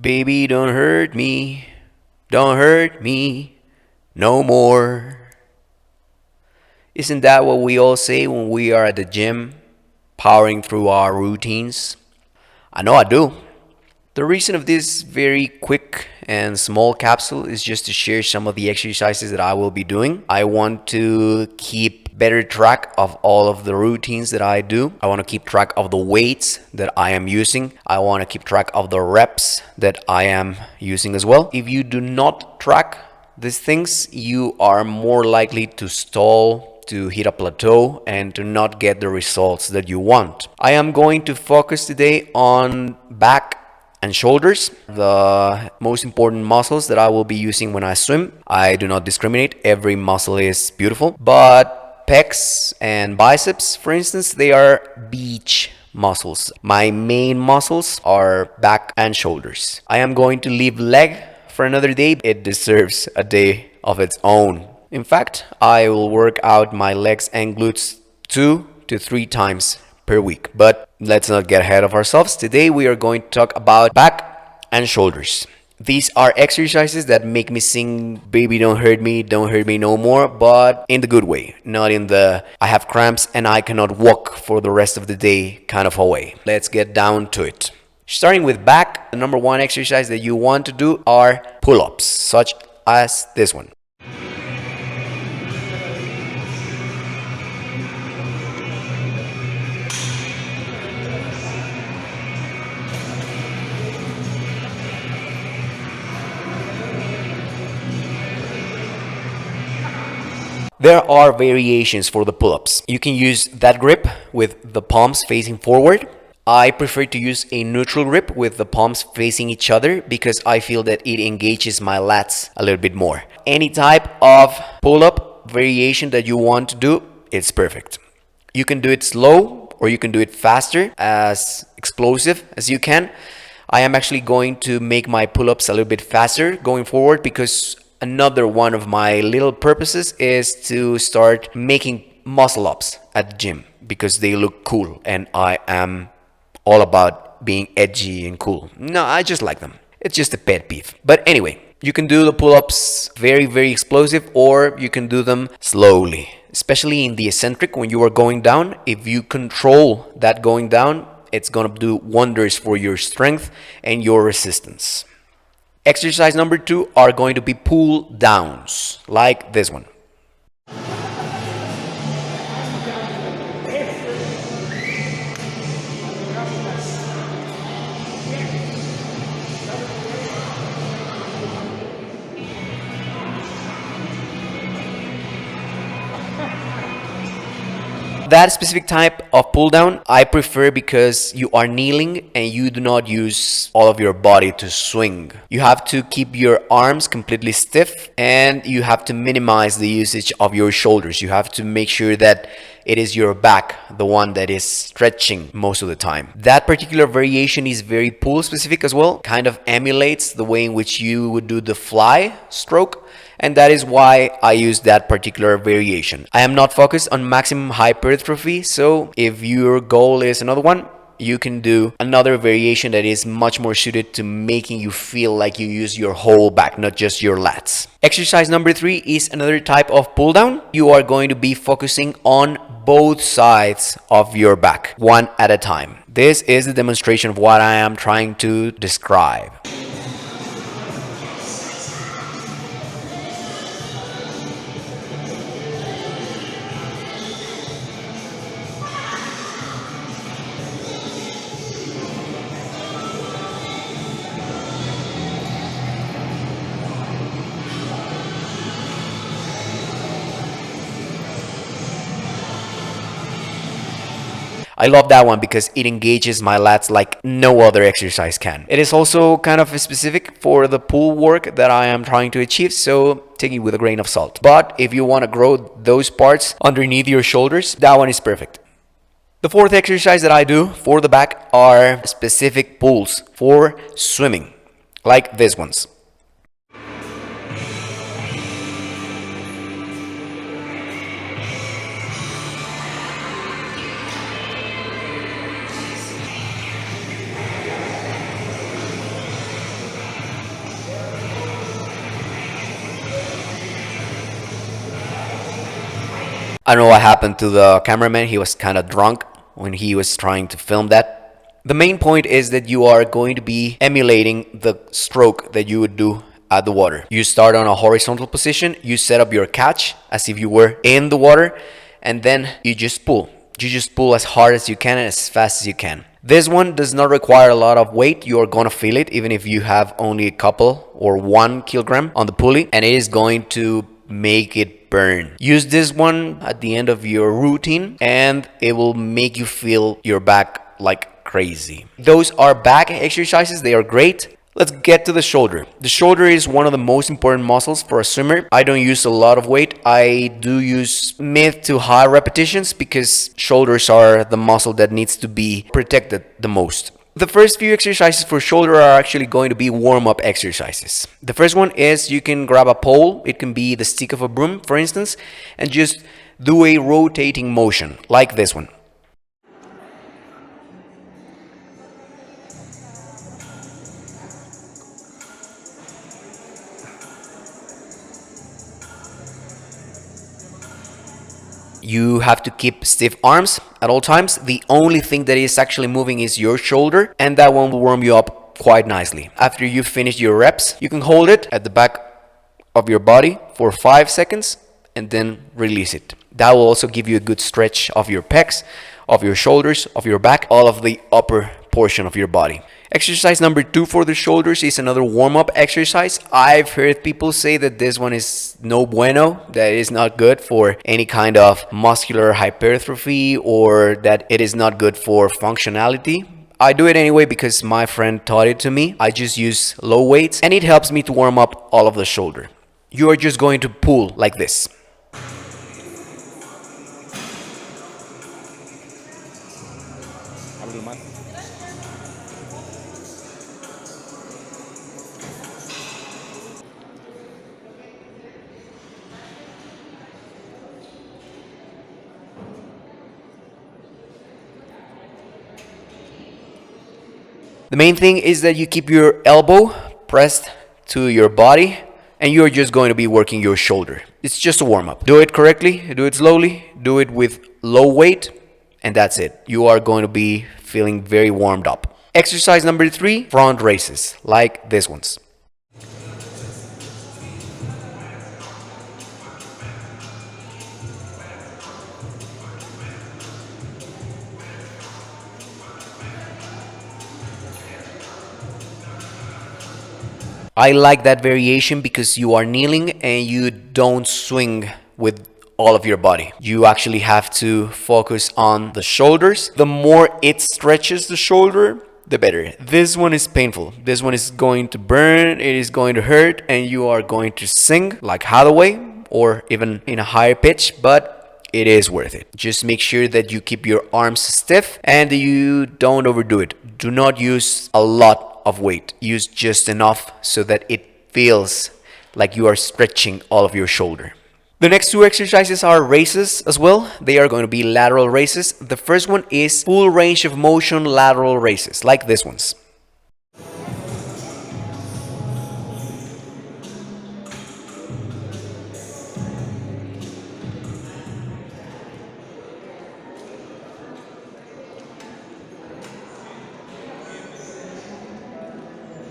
Baby, don't hurt me no more. Isn't that what we all say when we are at the gym, powering through our routines? I know I do. The reason of this very quick and small capsule is just to share some of the exercises that I will be doing. I want to keep better track of all of the routines that I do. I want to keep track of the weights that I am using. I want to keep track of the reps that I am using as well. If you do not track these things, you are more likely to stall, to hit a plateau, and to not get the results that you want. I am going to focus today on back and shoulders, the most important muscles that I will be using when I swim. I do not discriminate, every muscle is beautiful, but pecs and biceps, for instance, they are beach muscles. My main muscles are back and shoulders. I am going to leave leg for another day. It deserves a day of its own. In fact, I will work out my legs and glutes 2 to 3 times per week. But let's not get ahead of ourselves. Today we are going to talk about back and shoulders. These are exercises that make me sing Baby Don't Hurt Me No More, but in the good way, not in the I have cramps and I cannot walk for the rest of the day kind of a way. Let's get down to it. Starting with back, the number one exercise that you want to do are pull-ups, such as this one. There are variations for the pull-ups. You can use that grip with the palms facing forward. I prefer to use a neutral grip with the palms facing each other because I feel that it engages my lats a little bit more. Any type of pull-up variation that you want to do, it's perfect. You can do it slow or you can do it faster, as explosive as you can. I am actually going to make my pull-ups a little bit faster going forward because another one of my little purposes is to start making muscle ups at the gym because they look cool and I am all about being edgy and cool. No, I just like them. It's just a pet peeve. But anyway, you can do the pull-ups very, very explosive or you can do them slowly, especially in the eccentric when you are going down. If you control that going down, it's gonna do wonders for your strength and your resistance. Exercise number 2 are going to be pull downs, like this one. That specific type of pull down I prefer because you are kneeling and you do not use all of your body to swing. You have to keep your arms completely stiff and you have to minimize the usage of your shoulders. You have to make sure that it is your back, the one that is stretching most of the time. That particular variation is very pull specific as well, kind of emulates the way in which you would do the fly stroke. And that is why I use that particular variation. I am not focused on maximum hypertrophy, so if your goal is another one, you can do another variation that is much more suited to making you feel like you use your whole back, not just your lats. Exercise number 3 is another type of pull down. You are going to be focusing on both sides of your back, one at a time. This is the demonstration of what I am trying to describe. I love that one because it engages my lats like no other exercise can. It is also kind of specific for the pull work that I am trying to achieve, so take it with a grain of salt. But if you want to grow those parts underneath your shoulders, that one is perfect. The fourth exercise that I do for the back are specific pulls for swimming, like these ones. I don't know what happened to the cameraman. He was kind of drunk when he was trying to film that. The main point is that you are going to be emulating the stroke that you would do at the water. You start on a horizontal position, you set up your catch as if you were in the water, and then you just pull. You just pull as hard as you can and as fast as you can. This one does not require a lot of weight. You are going to feel it even if you have only a couple or 1 kilogram on the pulley, and it is going to make it burn. Use this one at the end of your routine and it will make you feel your back like crazy. Those are back exercises. They are great. Let's get to the shoulder. The shoulder is one of the most important muscles for a swimmer. I don't use a lot of weight. I do use mid to high repetitions because shoulders are the muscle that needs to be protected the most. The first few exercises for shoulder are actually going to be warm-up exercises. The first one is you can grab a pole. It can be the stick of a broom, for instance, and just do a rotating motion like this one. You have to keep stiff arms at all times. The only thing that is actually moving is your shoulder, and that one will warm you up quite nicely. After you finish your reps, you can hold it at the back of your body for 5 seconds and then release it. That will also give you a good stretch of your pecs, of your shoulders, of your back, all of the upper portion of your body. Exercise number 2 for the shoulders is another warm-up exercise. I've heard people say that this one is no bueno, that it is not good for any kind of muscular hypertrophy or that it is not good for functionality. I do it anyway because my friend taught it to me. I just use low weights and it helps me to warm up all of the shoulder. You are just going to pull like this. The main thing is that you keep your elbow pressed to your body and you're just going to be working your shoulder. It's just a warm-up. Do it correctly, do it slowly, do it with low weight, and that's it. You are going to be feeling very warmed up. Exercise number 3, front raises, like this ones. I like that variation because you are kneeling and you don't swing with all of your body. You actually have to focus on the shoulders. The more it stretches the shoulder, the better. This one is painful. This one is going to burn, it is going to hurt, and you are going to sing like Hathaway or even in a higher pitch, but it is worth it. Just make sure that you keep your arms stiff and you don't overdo it. Do not use a lot of weight. Use just enough so that it feels like you are stretching all of your shoulder. The next 2 exercises are raises as well. They are going to be lateral raises. The first one is full range of motion lateral raises, like this ones.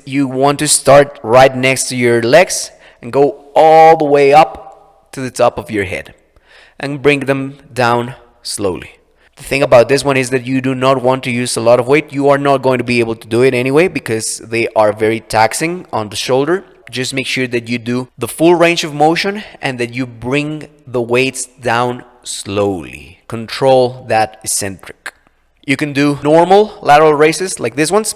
You want to start right next to your legs and go all the way up to the top of your head and bring them down slowly. The thing about this one is that you do not want to use a lot of weight. You are not going to be able to do it anyway because they are very taxing on the shoulder. Just make sure that you do the full range of motion and that you bring the weights down slowly. Control that eccentric. You can do normal lateral raises like this ones.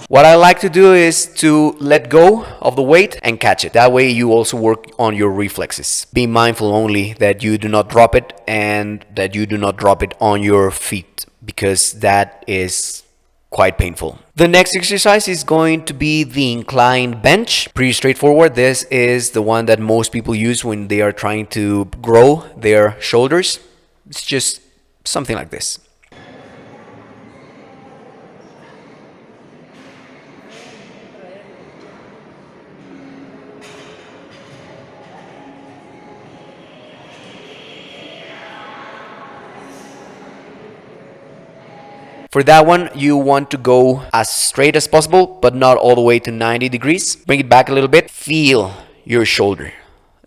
What I like to do is to let go of the weight and catch it. That way you also work on your reflexes. Be mindful only that you do not drop it and that you do not drop it on your feet because that is quite painful. The next exercise is going to be the inclined bench. Pretty straightforward. This is the one that most people use when they are trying to grow their shoulders. It's just something like this. For that one, you want to go as straight as possible, but not all the way to 90 degrees. Bring it back a little bit. Feel your shoulder,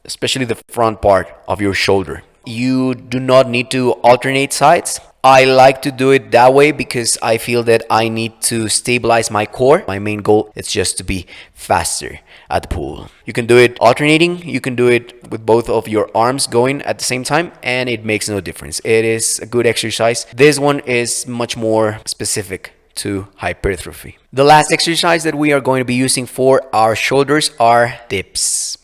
especially the front part of your shoulder. You do not need to alternate sides. I like to do it that way because I feel that I need to stabilize my core. My main goal is just to be faster at the pool. You can do it alternating, you can do it with both of your arms going at the same time, and it makes no difference. It is a good exercise. This one is much more specific to hypertrophy. The last exercise that we are going to be using for our shoulders are dips.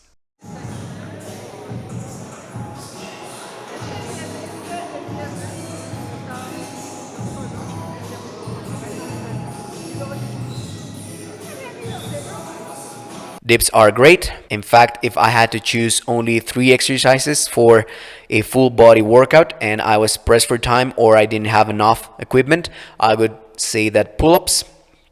Dips are great. In fact, if I had to choose only 3 exercises for a full body workout and I was pressed for time or I didn't have enough equipment, I would say that pull-ups,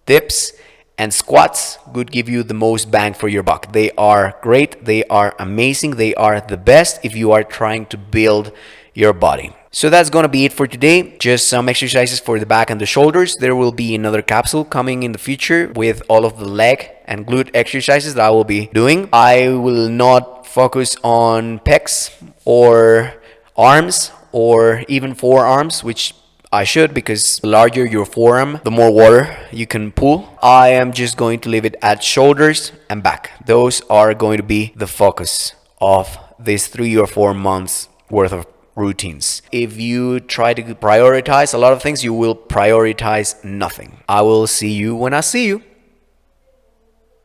dips, and squats would give you the most bang for your buck. They are great, they are amazing, they are the best if you are trying to build your body. So that's gonna be it for today. Just some exercises for the back and the shoulders. There will be another capsule coming in the future with all of the leg and glute exercises that I will be doing. I will not focus on pecs or arms or even forearms, which I should, because the larger your forearm, the more water you can pull. I am just going to leave it at shoulders and back. Those are going to be the focus of this 3 or 4 months worth of routines. If you try to prioritize a lot of things, you will prioritize nothing. I will see you when I see you.